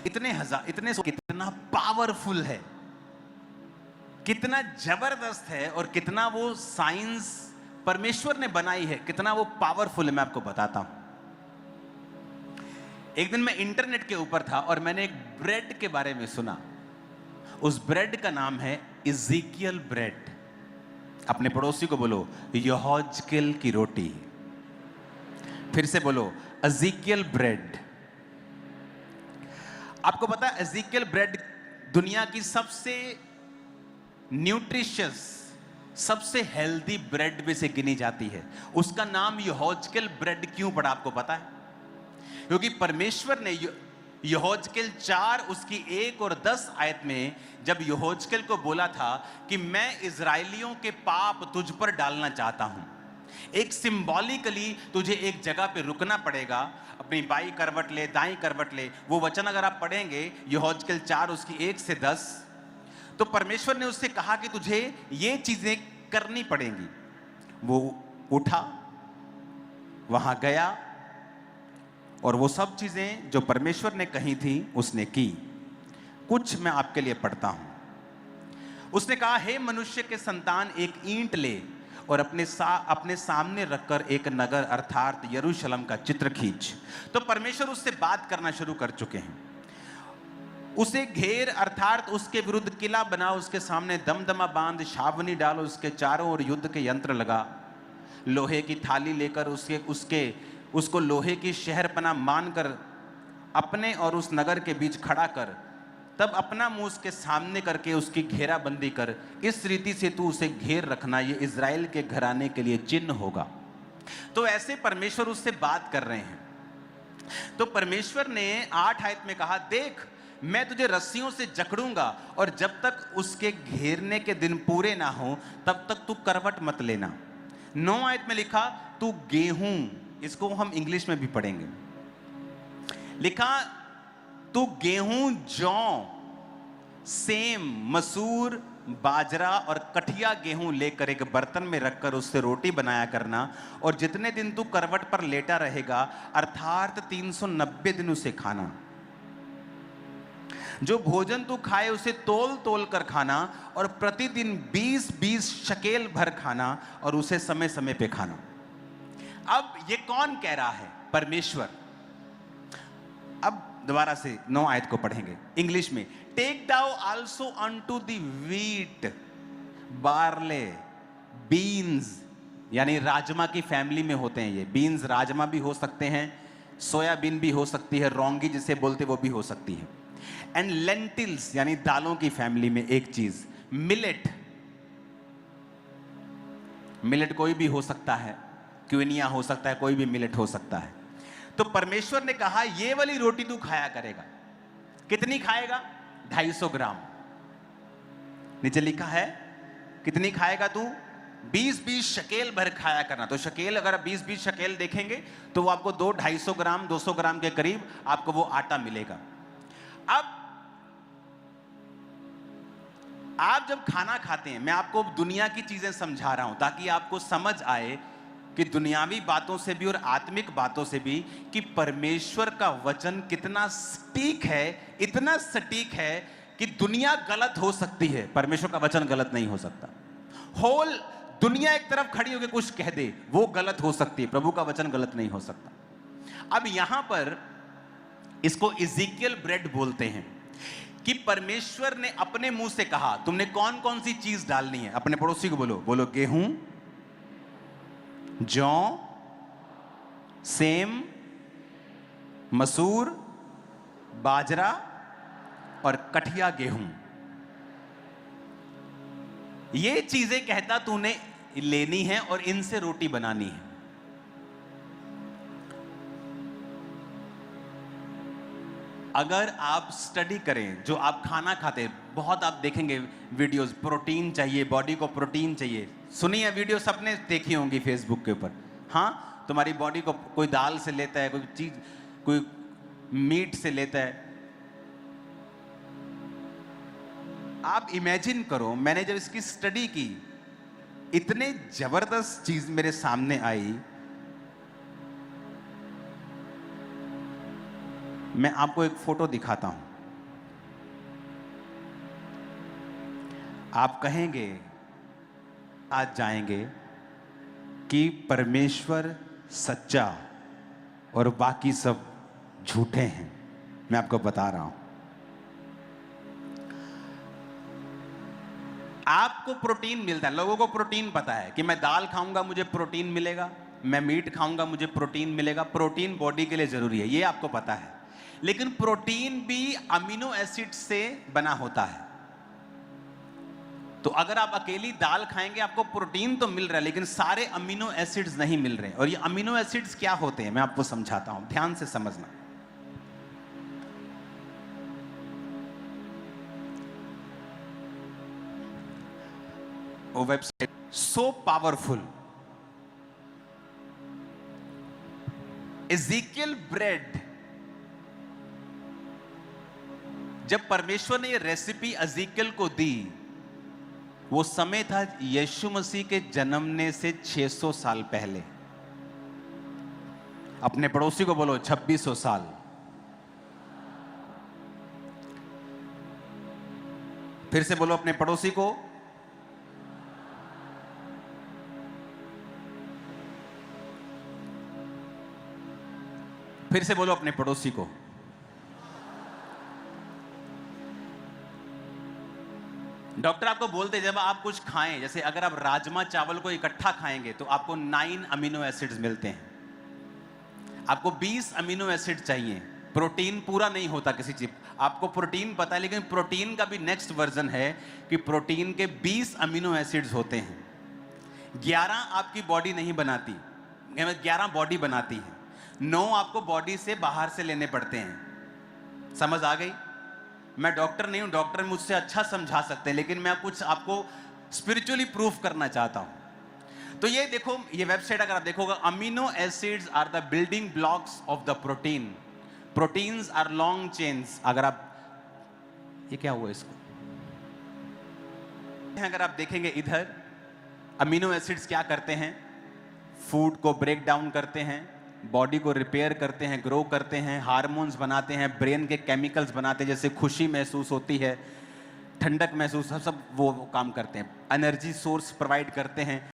कितना पावरफुल है, कितना जबरदस्त है, और कितना वो साइंस परमेश्वर ने बनाई है, कितना वो पावरफुल है, मैं आपको बताता हूं। एक दिन मैं इंटरनेट के ऊपर था और मैंने एक ब्रेड के बारे में सुना। उस ब्रेड का नाम है इज़ीकियल ब्रेड। अपने पड़ोसी को बोलो यहोजकेल की रोटी। फिर से बोलो इज़ीकियल ब्रेड। आपको पता है इज़ीकियल ब्रेड दुनिया की सबसे न्यूट्रिशियस, सबसे हेल्दी ब्रेड में से गिनी जाती है। उसका नाम यहोजकेल ब्रेड क्यों पड़ा आपको पता है? क्योंकि परमेश्वर ने यहोजकेल 4 उसकी 1 और 10 आयत में जब यहोजकेल को बोला था कि मैं इजराइलियों के पाप तुझ पर डालना चाहता हूं, एक सिंबॉलिकली तुझे एक जगह पे रुकना पड़ेगा, अपनी बाई करवट ले, दाई करवट ले। वो वचन अगर आप पढ़ेंगे यहोजकेल 4 उसकी 1 से 10, तो परमेश्वर ने उससे कहा कि तुझे ये चीजें करनी पड़ेंगी। वो उठा, वहां गया और वो सब चीजें जो परमेश्वर ने कही थी उसने की। कुछ मैं आपके लिए पढ़ता हूं। उसने कहा, हे मनुष्य के संतान, एक ईंट ले और अपने सामने रखकर एक नगर अर्थात यरूशलेम का चित्र खींच। तो परमेश्वर उससे बात करना शुरू कर चुके हैं। उसे घेर अर्थात उसके विरुद्ध किला बना, उसके सामने दमदमा बांध, छावनी डालो, उसके चारों ओर युद्ध के यंत्र लगा, लोहे की थाली लेकर उसको लोहे की शहरपना मानकर अपने और उस नगर के बीच खड़ा कर, तब अपना मुंह उसके सामने करके उसकी घेराबंदी कर। इस रीति से तू उसे घेर रखना, ये इज़राइल के घराने के लिए चिन्ह होगा। तो ऐसे परमेश्वर उससे बात कर रहे हैं। तो परमेश्वर ने 8 आयत में कहा, देख मैं तुझे रस्सियों से जकड़ूंगा और जब तक उसके घेरने के दिन पूरे ना हो तब तक तू करवट मत लेना। 9 आयत में लिखा, तू गेहूं, इसको हम इंग्लिश में भी पढ़ेंगे, लिखा तू गेहूं, जौ, सेम, मसूर, बाजरा और कठिया गेहूं लेकर एक बर्तन में रखकर उससे रोटी बनाया करना, और जितने दिन तू करवट पर लेटा रहेगा अर्थात 390 दिन उसे खाना। जो भोजन तू खाए उसे तोल तोल कर खाना और प्रतिदिन 20-20 शकेल भर खाना और उसे समय समय पे खाना। अब ये कौन कह रहा है? परमेश्वर। अब दोबारा से 9 आयत को पढ़ेंगे इंग्लिश में। Take thou also unto the wheat, barley, beans, यानी राजमा की फैमिली में होते हैं ये बीन्स। राजमा भी हो सकते हैं, सोयाबीन भी हो सकती है, रोंगी जिसे बोलते वो भी हो सकती है। एंड लेंटिल्स यानी दालों की फैमिली में एक चीज, मिलेट। मिलेट कोई भी हो सकता है, क्विनिया हो सकता है, कोई भी मिलेट हो सकता है। तो परमेश्वर ने कहा ये वाली रोटी तू खाया करेगा। कितनी खाएगा? 250 ग्राम। नीचे लिखा है कितनी खाएगा तू? 20-20 शकेल भर खाया करना। तो शकेल अगर 20-20 शकेल देखेंगे तो वो आपको 250 ग्राम 200 ग्राम के करीब आपको वो आटा मिलेगा। अब आप जब खाना खाते हैं, मैं आपको दुनिया की चीजें समझा रहा हूं ताकि आपको समझ आए कि दुनियावी बातों से भी और आत्मिक बातों से भी कि परमेश्वर का वचन कितना सटीक है, इतना सटीक है कि दुनिया गलत हो सकती है, परमेश्वर का वचन गलत नहीं हो सकता। होल दुनिया एक तरफ खड़ी होकर कुछ कह दे, वो गलत हो सकती है, प्रभु का वचन गलत नहीं हो सकता। अब यहां पर इसको इज़ीकियल ब्रेड बोलते हैं कि परमेश्वर ने अपने मुंह से कहा तुमने कौन कौन सी चीज डालनी है। अपने पड़ोसी को बोलो गेहूं, जौ, सेम, मसूर, बाजरा और कठिया गेहूं। ये चीजें कहता तूने लेनी है और इनसे रोटी बनानी है। अगर आप स्टडी करें, जो आप खाना खाते हैं, बहुत आप देखेंगे वीडियोस, प्रोटीन चाहिए, बॉडी को प्रोटीन चाहिए। सुनी है वीडियो, सबने देखी होंगी फेसबुक के ऊपर। हाँ, तुम्हारी बॉडी को कोई दाल से लेता है, कोई चीज, कोई मीट से लेता है। आप इमेजिन करो, मैंने जब इसकी स्टडी की, इतने जबरदस्त चीज मेरे सामने आई। मैं आपको एक फोटो दिखाता हूं। आप कहेंगे, आज जाएंगे कि परमेश्वर सच्चा और बाकी सब झूठे हैं। मैं आपको बता रहा हूं, आपको प्रोटीन मिलता है। लोगों को प्रोटीन पता है कि मैं दाल खाऊंगा मुझे प्रोटीन मिलेगा, मैं मीट खाऊंगा मुझे प्रोटीन मिलेगा। प्रोटीन बॉडी के लिए जरूरी है, ये आपको पता है। लेकिन प्रोटीन भी अमीनो एसिड से बना होता है। तो अगर आप अकेली दाल खाएंगे आपको प्रोटीन तो मिल रहा है, लेकिन सारे अमीनो एसिड्स नहीं मिल रहे। और ये अमीनो एसिड्स क्या होते हैं मैं आपको समझाता हूं, ध्यान से समझना। वो वेबसाइट सो पावरफुल, एज़ेकियल ब्रेड। जब परमेश्वर ने ये रेसिपी एज़ेकियल को दी, वो समय था यीशु मसीह के जन्मने से 600 साल पहले। अपने पड़ोसी को बोलो 2600 साल। फिर से बोलो अपने पड़ोसी को, फिर से बोलो अपने पड़ोसी को। डॉक्टर आपको बोलते हैं जब आप कुछ खाएं, जैसे अगर आप राजमा चावल को इकट्ठा खाएंगे तो आपको 9 अमीनो एसिड्स मिलते हैं। आपको 20 अमीनो एसिड चाहिए। प्रोटीन पूरा नहीं होता किसी चीज, आपको प्रोटीन पता है, लेकिन प्रोटीन का भी नेक्स्ट वर्जन है कि प्रोटीन के 20 अमीनो एसिड्स होते हैं। 11 आपकी बॉडी नहीं बनाती, 11 बॉडी बनाती है, 9 आपको बॉडी से बाहर से लेने पड़ते हैं। समझ आ गई? मैं डॉक्टर नहीं हूं, डॉक्टर मुझसे अच्छा समझा सकते हैं, लेकिन मैं कुछ आपको स्पिरिचुअली प्रूफ करना चाहता हूं। तो ये देखो, ये वेबसाइट अगर आप देखोगे, amino acids are the building blocks of the protein. Proteins are long chains. अगर आप, ये क्या हुआ इसको, अगर आप देखेंगे इधर, अमीनो एसिड्स क्या करते हैं? फूड को ब्रेक डाउन करते हैं, बॉडी को रिपेयर करते हैं, ग्रो करते हैं, हार्मोन्स बनाते हैं, ब्रेन के केमिकल्स बनाते हैं, जैसे खुशी महसूस होती है, ठंडक महसूस, सब वो काम करते हैं, एनर्जी सोर्स प्रोवाइड करते हैं।